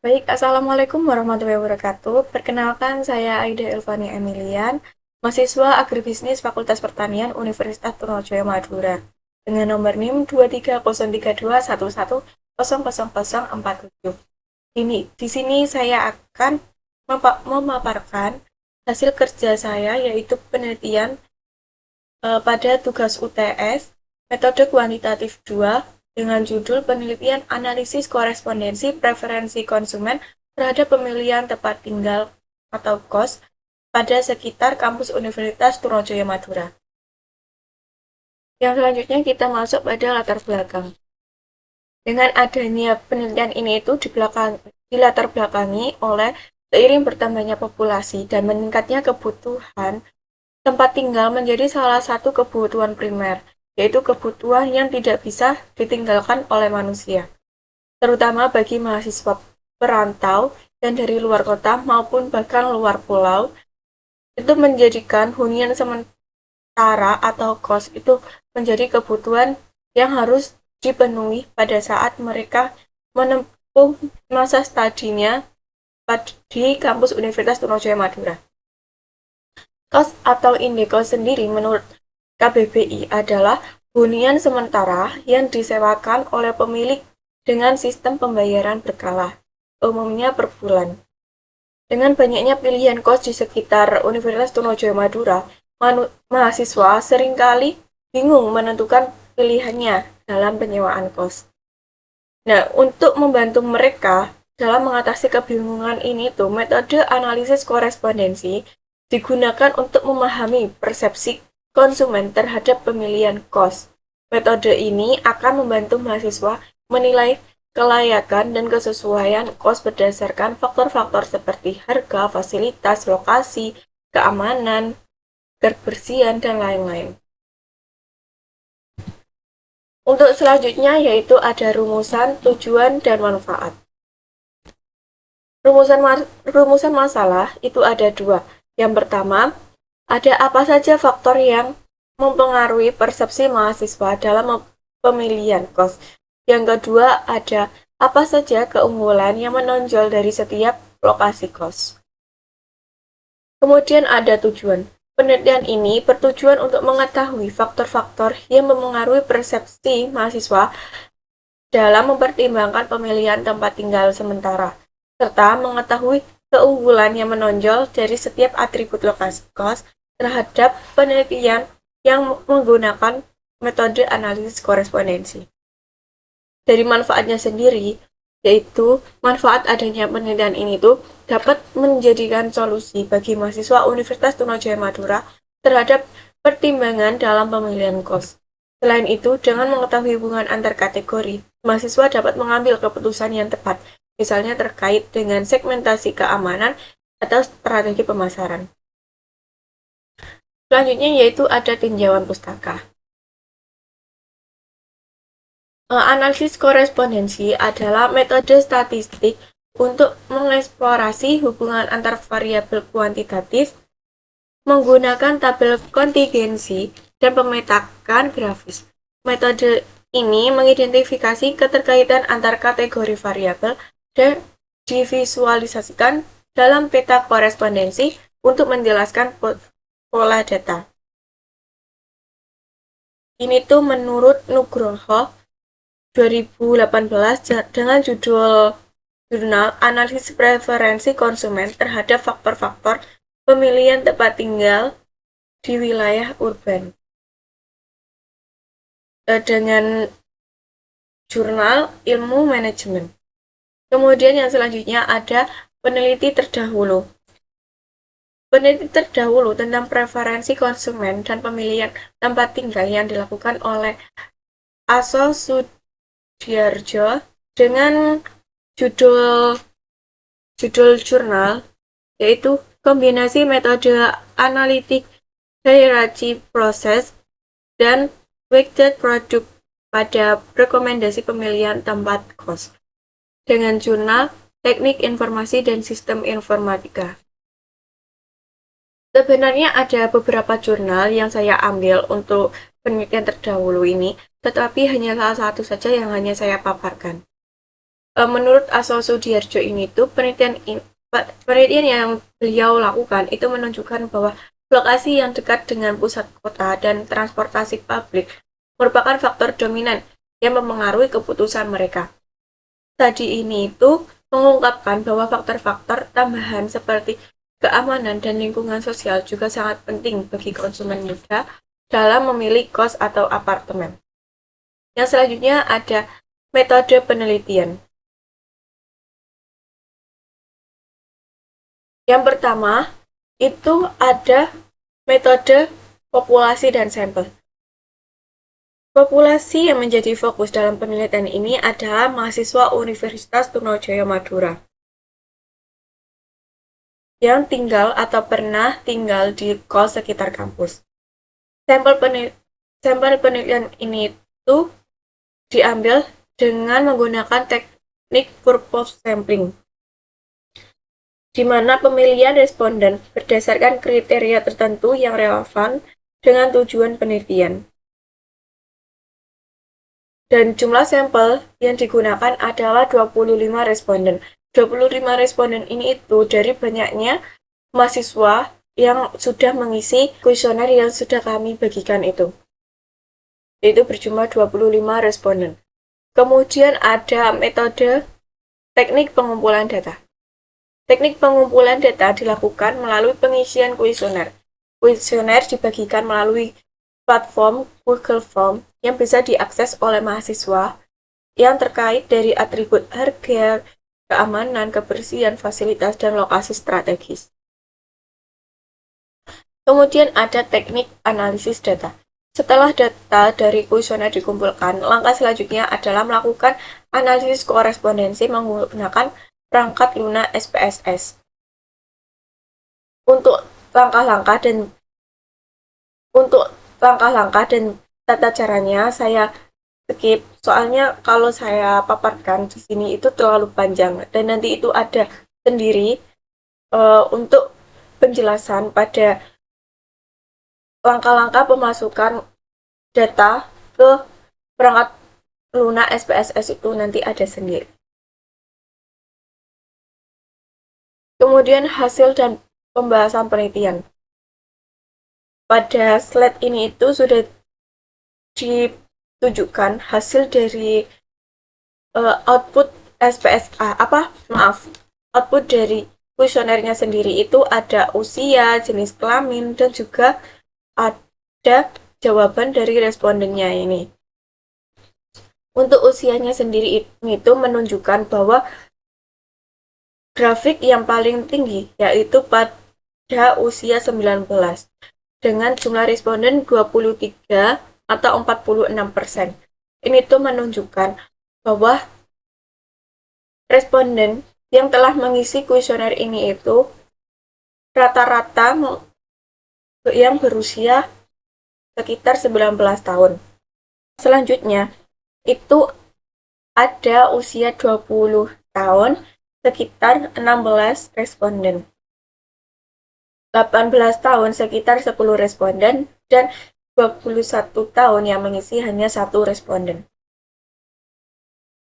Baik, Assalamualaikum warahmatullahi wabarakatuh. Perkenalkan, saya Aida Elvani Emilian, mahasiswa Agribisnis Fakultas Pertanian Universitas Trunojoyo Madura, dengan nomor NIM 2303211000047. Di sini saya akan memaparkan hasil kerja saya, yaitu penelitian pada tugas UTS, metode kuantitatif 2 dengan judul penelitian analisis korespondensi preferensi konsumen terhadap pemilihan tempat tinggal atau KOS pada sekitar kampus Universitas Trunojoyo Madura. Yang selanjutnya kita masuk pada latar belakang. Dengan adanya penelitian ini itu dilatar belakangi oleh seiring bertambahnya populasi dan meningkatnya kebutuhan. Tempat tinggal menjadi salah satu kebutuhan primer, yaitu kebutuhan yang tidak bisa ditinggalkan oleh manusia, terutama bagi mahasiswa perantau yang dari luar kota maupun bahkan luar pulau. Itu menjadikan hunian sementara atau kos itu menjadi kebutuhan yang harus dipenuhi pada saat mereka menempuh masa studinya di kampus Universitas Trunojoyo Madura. Kos atau indekos sendiri menurut KBBI adalah hunian sementara yang disewakan oleh pemilik dengan sistem pembayaran berkala, umumnya per bulan. Dengan banyaknya pilihan kos di sekitar Universitas Trunojoyo Madura, mahasiswa seringkali bingung menentukan pilihannya dalam penyewaan kos. Nah, untuk membantu mereka dalam mengatasi kebingungan ini tuh, metode analisis korespondensi digunakan untuk memahami persepsi konsumen terhadap pemilihan kos. Metode ini akan membantu mahasiswa menilai kelayakan dan kesesuaian kos berdasarkan faktor-faktor seperti harga, fasilitas, lokasi, keamanan, kebersihan, dan lain-lain. Untuk selanjutnya yaitu ada rumusan, tujuan, dan manfaat. Rumusan masalah itu ada dua. Yang pertama, ada apa saja faktor yang mempengaruhi persepsi mahasiswa dalam pemilihan kos. Yang kedua, ada apa saja keunggulan yang menonjol dari setiap lokasi kos. Kemudian ada tujuan. Penelitian ini bertujuan untuk mengetahui faktor-faktor yang mempengaruhi persepsi mahasiswa dalam mempertimbangkan pemilihan tempat tinggal sementara, serta mengetahui keunggulan yang menonjol dari setiap atribut lokasi kos terhadap penelitian yang menggunakan metode analisis korespondensi. Dari manfaatnya sendiri, yaitu manfaat adanya penelitian ini tuh dapat menjadikan solusi bagi mahasiswa Universitas Trunojoyo Madura terhadap pertimbangan dalam pemilihan kos. Selain itu, dengan mengetahui hubungan antar kategori, mahasiswa dapat mengambil keputusan yang tepat, misalnya terkait dengan segmentasi keamanan atau strategi pemasaran. Selanjutnya yaitu ada tinjauan pustaka. Analisis korespondensi adalah metode statistik untuk mengeksplorasi hubungan antar variabel kuantitatif menggunakan tabel kontingensi dan pemetakan grafis. Metode ini mengidentifikasi keterkaitan antar kategori variabel dan divisualisasikan dalam peta korespondensi untuk menjelaskan pola data. Ini tuh menurut Nugroho 2018 dengan jurnal analisis preferensi konsumen terhadap faktor-faktor pemilihan tempat tinggal di wilayah urban. Dengan jurnal ilmu manajemen. Kemudian yang selanjutnya ada peneliti terdahulu. Peneliti terdahulu tentang preferensi konsumen dan pemilihan tempat tinggal yang dilakukan oleh Aso Sudiarjo dengan judul jurnal yaitu kombinasi metode analitik hierarchy proses dan weighted product pada rekomendasi pemilihan tempat kos dengan jurnal teknik informasi dan sistem informatika. Sebenarnya ada beberapa jurnal yang saya ambil untuk penelitian terdahulu ini, tetapi hanya salah satu saja yang hanya saya paparkan. Menurut Aso Sudiarjo ini tuh penelitian yang beliau lakukan itu menunjukkan bahwa lokasi yang dekat dengan pusat kota dan transportasi publik merupakan faktor dominan yang mempengaruhi keputusan mereka. Tadi ini itu mengungkapkan bahwa faktor-faktor tambahan seperti keamanan dan lingkungan sosial juga sangat penting bagi konsumen muda dalam memilih kos atau apartemen. Yang selanjutnya ada metode penelitian. Yang pertama, itu ada metode populasi dan sampel. Populasi yang menjadi fokus dalam penelitian ini adalah mahasiswa Universitas Trunojoyo Madura yang tinggal atau pernah tinggal di kos sekitar kampus. Sampel penelitian ini itu diambil dengan menggunakan teknik purpose sampling, di mana pemilihan responden berdasarkan kriteria tertentu yang relevan dengan tujuan penelitian. Dan jumlah sampel yang digunakan adalah 25 responden. 25 responden ini itu dari banyaknya mahasiswa yang sudah mengisi kuesioner yang sudah kami bagikan itu. Itu berjumlah 25 responden. Kemudian ada metode teknik pengumpulan data. Teknik pengumpulan data dilakukan melalui pengisian kuesioner. Kuesioner dibagikan melalui platform Google Form yang bisa diakses oleh mahasiswa yang terkait dari atribut harga, keamanan, kebersihan, fasilitas, dan lokasi strategis. Kemudian ada teknik analisis data. Setelah data dari kuesioner dikumpulkan, langkah selanjutnya adalah melakukan analisis korespondensi menggunakan perangkat Luna SPSS. Untuk langkah-langkah dan tata caranya saya skip, soalnya kalau saya paparkan di sini itu terlalu panjang dan nanti itu ada sendiri untuk penjelasan pada langkah-langkah pemasukan data ke perangkat Luna SPSS itu nanti ada sendiri. Kemudian hasil dan pembahasan penelitian. Pada slide ini itu sudah ditunjukkan hasil dari output SPSA output dari kuesionernya sendiri itu ada usia, jenis kelamin, dan juga ada jawaban dari respondennya ini. Untuk usianya sendiri itu menunjukkan bahwa grafik yang paling tinggi yaitu pada usia 19 dengan jumlah responden 23 atau 46%. Ini tuh menunjukkan bahwa responden yang telah mengisi kuesioner ini itu rata-rata yang berusia sekitar 19 tahun. Selanjutnya, itu ada usia 20 tahun sekitar 16 responden. 18 tahun sekitar 10 responden dan 21 tahun yang mengisi hanya 1 responden.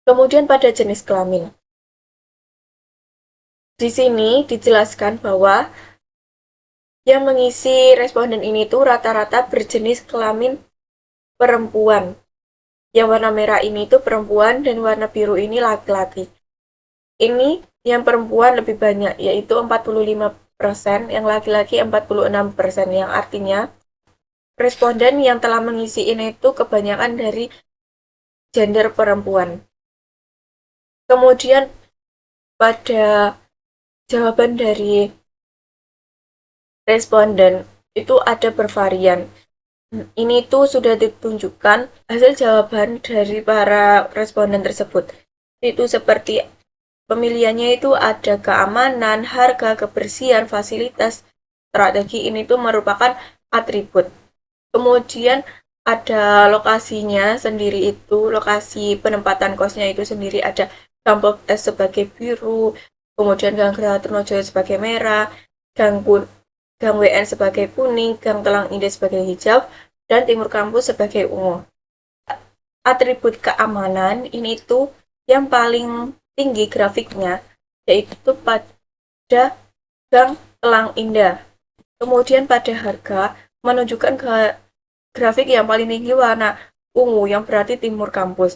Kemudian pada jenis kelamin. Di sini dijelaskan bahwa yang mengisi responden ini tuh rata-rata berjenis kelamin perempuan. Yang warna merah ini tuh perempuan dan warna biru ini laki-laki. Ini yang perempuan lebih banyak, yaitu 45%, yang laki-laki 46%, yang artinya responden yang telah mengisi ini itu kebanyakan dari gender perempuan. Kemudian pada jawaban dari responden itu ada bervarian. Ini tuh sudah ditunjukkan hasil jawaban dari para responden tersebut. Itu seperti pemilihannya itu ada keamanan, harga, kebersihan, fasilitas, strategi. Ini tuh merupakan atribut. Kemudian ada lokasinya sendiri itu, lokasi penempatan kosnya itu sendiri ada Gang Blok S sebagai biru, kemudian Gang Geraha Trunojoyo sebagai merah, Gang WN sebagai kuning, Gang Telang Indah sebagai hijau, dan Timur Kampus sebagai ungu. Atribut keamanan ini tuh yang paling tinggi grafiknya, yaitu pada Gang Elang Indah. Kemudian pada harga menunjukkan ke grafik yang paling tinggi warna ungu yang berarti timur kampus.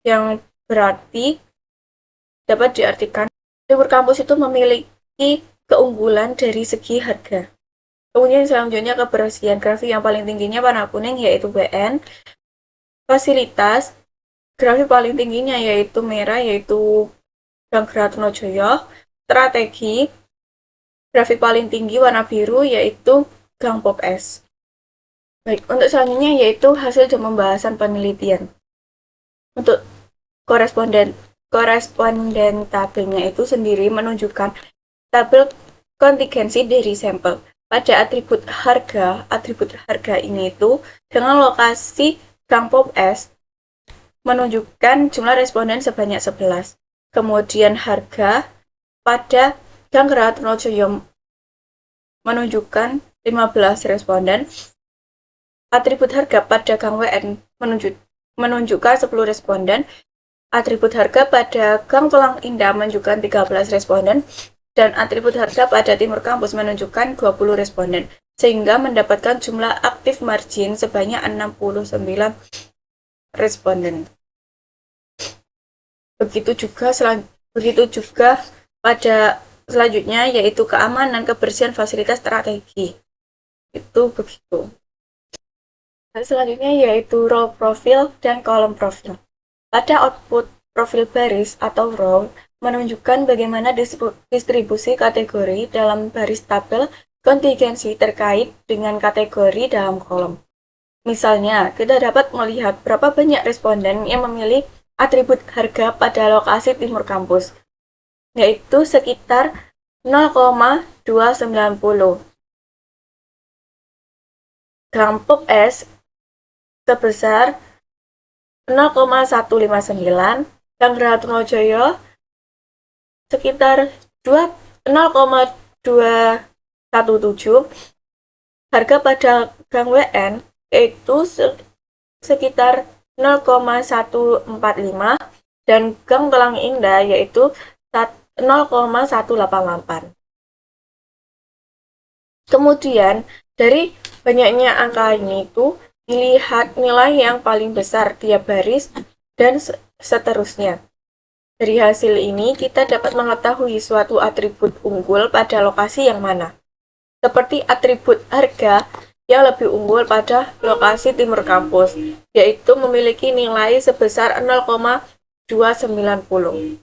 Yang berarti dapat diartikan timur kampus itu memiliki keunggulan dari segi harga. Kemudian selanjutnya kebersihan grafik yang paling tingginya warna kuning yaitu WN. Fasilitas grafik paling tingginya yaitu merah yaitu Gang Gratnojoyo. Strategi grafik paling tinggi warna biru yaitu Gang Pop S. Baik, untuk selanjutnya yaitu hasil dan pembahasan penelitian. Untuk koresponden tabelnya itu sendiri menunjukkan tabel kontingensi dari sampel. Pada atribut harga ini itu dengan lokasi Gang Pop S menunjukkan jumlah responden sebanyak 11. Kemudian harga pada Gang Gratnojoyo menunjukkan 15 responden. Atribut harga pada Gang WN menunjukkan 10 responden. Atribut harga pada Gang Tulang Indah menunjukkan 13 responden. Dan atribut harga pada Timur Kampus menunjukkan 20 responden. Sehingga mendapatkan jumlah aktif margin sebanyak 69 responden. Begitu juga pada selanjutnya yaitu keamanan, kebersihan, fasilitas, strategi. Itu begitu. Selanjutnya yaitu row profil dan kolom profil. Pada output profil baris atau row menunjukkan bagaimana distribusi kategori dalam baris tabel kontingensi terkait dengan kategori dalam kolom. Misalnya, kita dapat melihat berapa banyak responden yang memilih atribut harga pada lokasi Timur Kampus, yaitu sekitar 0,290. Gang Pop S sebesar 0,159, Gang Gratnojoyo sekitar 0,217, harga pada Gang WN yaitu sekitar 0,145 dan Gang Tulang Indah yaitu 0,188. Kemudian dari banyaknya angka ini itu dilihat nilai yang paling besar tiap baris dan seterusnya. Dari hasil ini kita dapat mengetahui suatu atribut unggul pada lokasi yang mana. Seperti atribut harga yang lebih unggul pada lokasi Timur Kampus, yaitu memiliki nilai sebesar 0,290.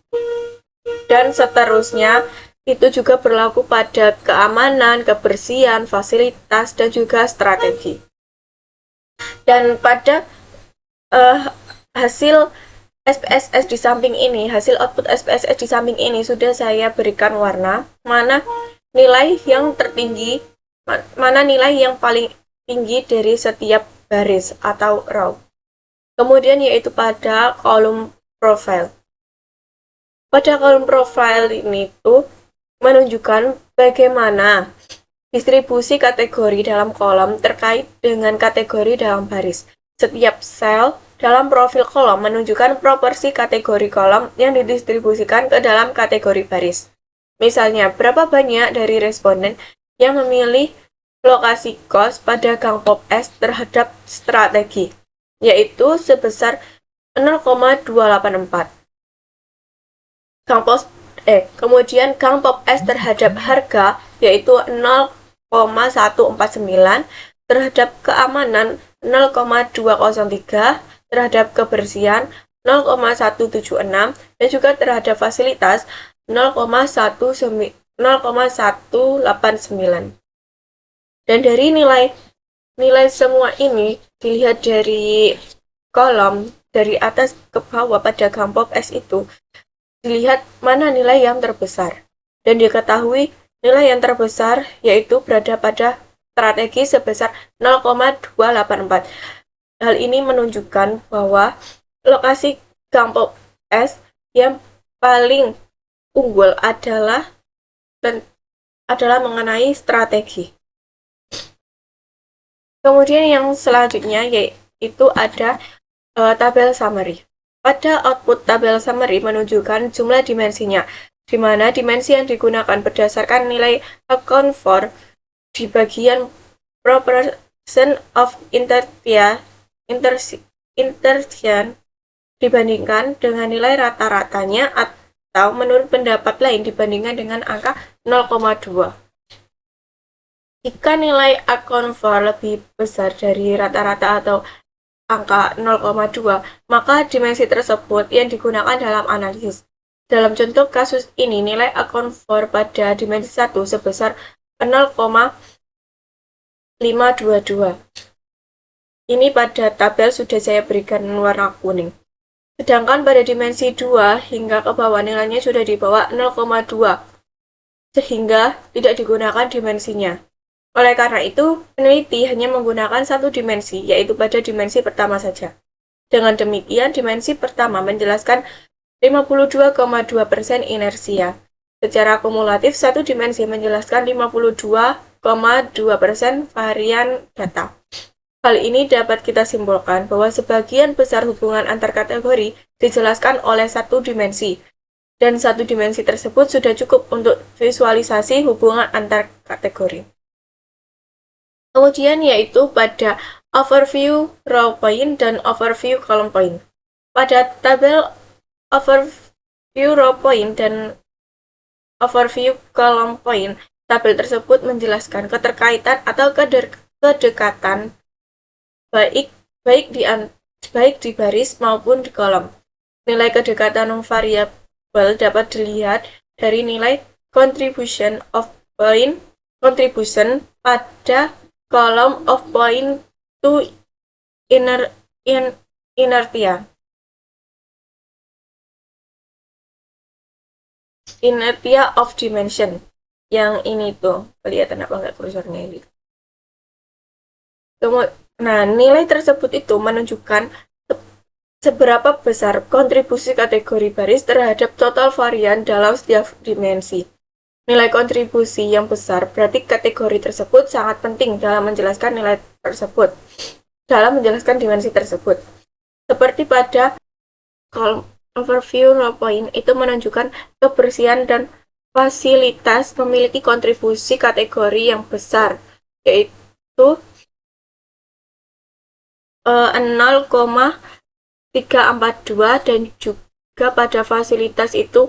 Dan seterusnya, itu juga berlaku pada keamanan, kebersihan, fasilitas, dan juga strategi. Dan pada hasil SPSS di samping ini, hasil output SPSS di samping ini sudah saya berikan warna, mana nilai yang tertinggi, mana nilai yang paling tinggi dari setiap baris atau row. Kemudian yaitu pada kolom profile. Pada kolom profile ini tuh menunjukkan bagaimana distribusi kategori dalam kolom terkait dengan kategori dalam baris. Setiap sel dalam profil kolom menunjukkan proporsi kategori kolom yang didistribusikan ke dalam kategori baris. Misalnya, berapa banyak dari responden yang memilih lokasi kos pada Gang Pop S terhadap strategi, yaitu sebesar 0,284. Kemudian Gang Pop S terhadap harga yaitu 0,149, terhadap keamanan 0,203, terhadap kebersihan 0,176, dan juga terhadap fasilitas 0,189. Dan dari nilai semua ini dilihat dari kolom dari atas ke bawah pada Gang Pop S itu dilihat mana nilai yang terbesar, dan diketahui nilai yang terbesar yaitu berada pada strategi sebesar 0,284. Hal ini menunjukkan bahwa lokasi Gang Pop S yang paling unggul adalah mengenai strategi. Kemudian yang selanjutnya yaitu ada tabel summary. Pada output tabel summary menunjukkan jumlah dimensinya, di mana dimensi yang digunakan berdasarkan nilai account for di bagian proportion of insertion dibandingkan dengan nilai rata-ratanya atau menurut pendapat lain dibandingkan dengan angka 0,2. Jika nilai account for lebih besar dari rata-rata atau angka 0,2, maka dimensi tersebut yang digunakan dalam analisis. Dalam contoh kasus ini, nilai account for pada dimensi 1 sebesar 0,522. Ini pada tabel sudah saya berikan warna kuning. Sedangkan pada dimensi 2 hingga ke bawah nilainya sudah di bawah 0,2, sehingga tidak digunakan dimensinya. Oleh karena itu, peneliti hanya menggunakan satu dimensi, yaitu pada dimensi pertama saja. Dengan demikian, dimensi pertama menjelaskan 52,2% inersia. Secara kumulatif, satu dimensi menjelaskan 52,2% varian data. Hal ini dapat kita simpulkan bahwa sebagian besar hubungan antar kategori dijelaskan oleh satu dimensi, dan satu dimensi tersebut sudah cukup untuk visualisasi hubungan antar kategori. Kemudian yaitu pada overview row point dan overview column point. Pada tabel overview row point dan overview column point, tabel tersebut menjelaskan keterkaitan atau kedekatan baik di baris maupun di kolom. Nilai kedekatan variabel dapat dilihat dari nilai contribution pada column of point to inertia. Inertia of dimension. Yang ini tuh, kelihatan apa enggak kursornya ini? Nah, nilai tersebut itu menunjukkan seberapa besar kontribusi kategori baris terhadap total varian dalam setiap dimensi. Nilai kontribusi yang besar berarti kategori tersebut sangat penting dalam menjelaskan nilai tersebut, dalam menjelaskan dimensi tersebut. Seperti pada column overview row point itu menunjukkan kebersihan dan fasilitas memiliki kontribusi kategori yang besar, yaitu 0,342 dan juga pada fasilitas itu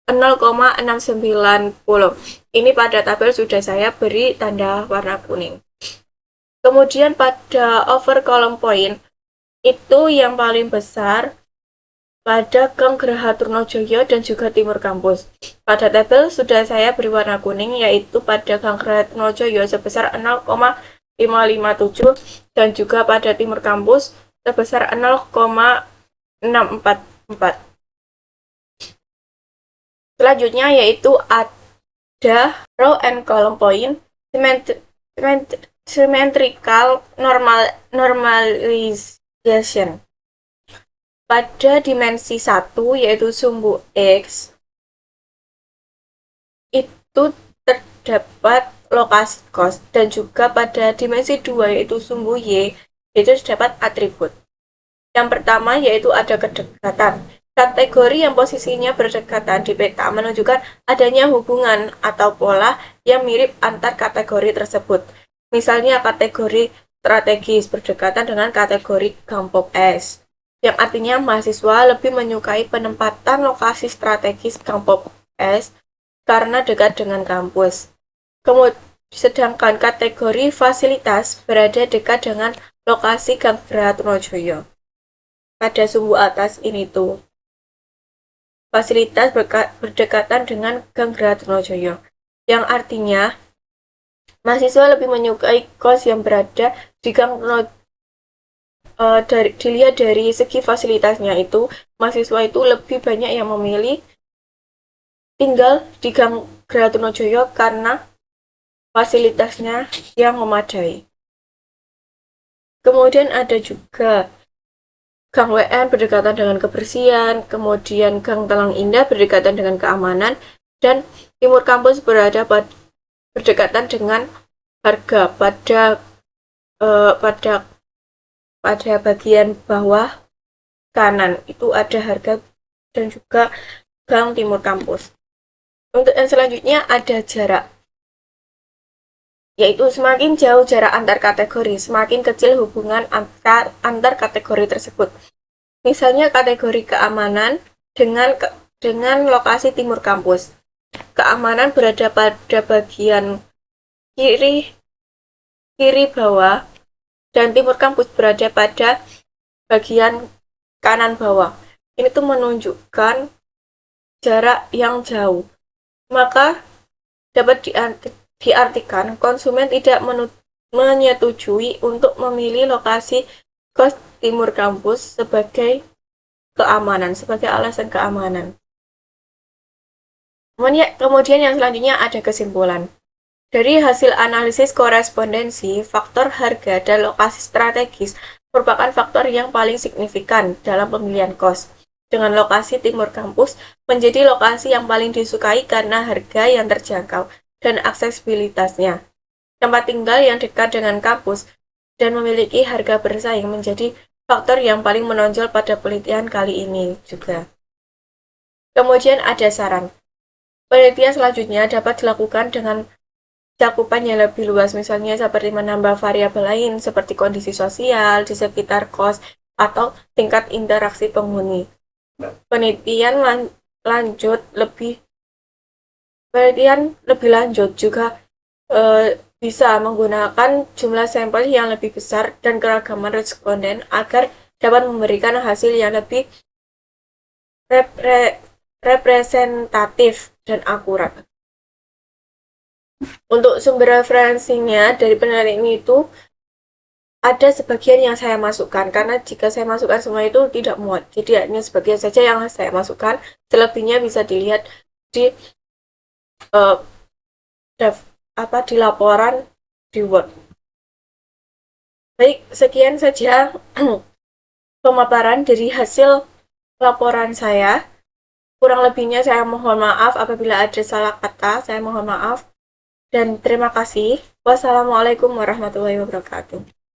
0,690. Ini pada tabel sudah saya beri tanda warna kuning. Kemudian pada over column point itu yang paling besar pada Gang Geraha Trunojoyo dan juga Timur Kampus. Pada tabel sudah saya beri warna kuning, yaitu pada Gang Geraha Trunojoyo sebesar 0,557 dan juga pada Timur Kampus sebesar 0,644. Selanjutnya yaitu ada row and column point, symmetrical normalization. Pada dimensi 1 yaitu sumbu X itu terdapat lokasi cos, dan juga pada dimensi 2 yaitu sumbu Y itu terdapat atribut. Yang pertama yaitu ada kedekatan. Kategori yang posisinya berdekatan di peta menunjukkan adanya hubungan atau pola yang mirip antar kategori tersebut. Misalnya kategori strategis berdekatan dengan kategori Gang Pop S, yang artinya mahasiswa lebih menyukai penempatan lokasi strategis Gang Pop S karena dekat dengan kampus. Kemudian, sedangkan kategori fasilitas berada dekat dengan lokasi Gang Geraha Trunojoyo. Pada sumbu atas ini tuh, fasilitas berdekatan dengan Gang Geraha Trunojoyo, yang artinya mahasiswa lebih menyukai kos yang berada di Gang Trunojoyo. Dilihat dari segi fasilitasnya itu, mahasiswa itu lebih banyak yang memilih tinggal di Gang Geraha Trunojoyo karena fasilitasnya yang memadai. Kemudian ada juga Gang WN berdekatan dengan kebersihan, kemudian Gang Talang Indah berdekatan dengan keamanan, dan Timur Kampus berdekatan dengan harga. Pada bagian bawah kanan itu ada harga dan juga bank timur kampus. Untuk yang selanjutnya ada jarak, yaitu semakin jauh jarak antar kategori, semakin kecil hubungan antar kategori tersebut. Misalnya kategori keamanan dengan lokasi timur kampus. Keamanan berada pada bagian kiri kiri bawah dan timur kampus berada pada bagian kanan bawah. Ini tuh menunjukkan jarak yang jauh. Maka dapat diartikan konsumen tidak menyetujui untuk memilih lokasi kos timur kampus sebagai sebagai alasan keamanan. Kemudian yang selanjutnya ada kesimpulan. Dari hasil analisis korespondensi, faktor harga dan lokasi strategis merupakan faktor yang paling signifikan dalam pemilihan kos. Dengan lokasi timur kampus menjadi lokasi yang paling disukai karena harga yang terjangkau dan aksesibilitasnya. Tempat tinggal yang dekat dengan kampus dan memiliki harga bersaing menjadi faktor yang paling menonjol pada penelitian kali ini juga. Kemudian ada saran. Penelitian selanjutnya dapat dilakukan dengan cakupan yang lebih luas, misalnya seperti menambah variabel lain seperti kondisi sosial di sekitar kos atau tingkat interaksi penghuni. Penelitian lebih lanjut juga bisa menggunakan jumlah sampel yang lebih besar dan keragaman responden agar dapat memberikan hasil yang lebih representatif dan akurat. Untuk sumber referensinya dari penelitian itu ada sebagian yang saya masukkan, karena jika saya masukkan semua itu tidak muat, jadi hanya sebagian saja yang saya masukkan, selebihnya bisa dilihat di di laporan di Word. Baik, sekian saja pemaparan dari hasil laporan saya. Kurang lebihnya saya mohon maaf apabila ada salah kata, saya mohon maaf. Dan terima kasih. Wassalamualaikum warahmatullahi wabarakatuh.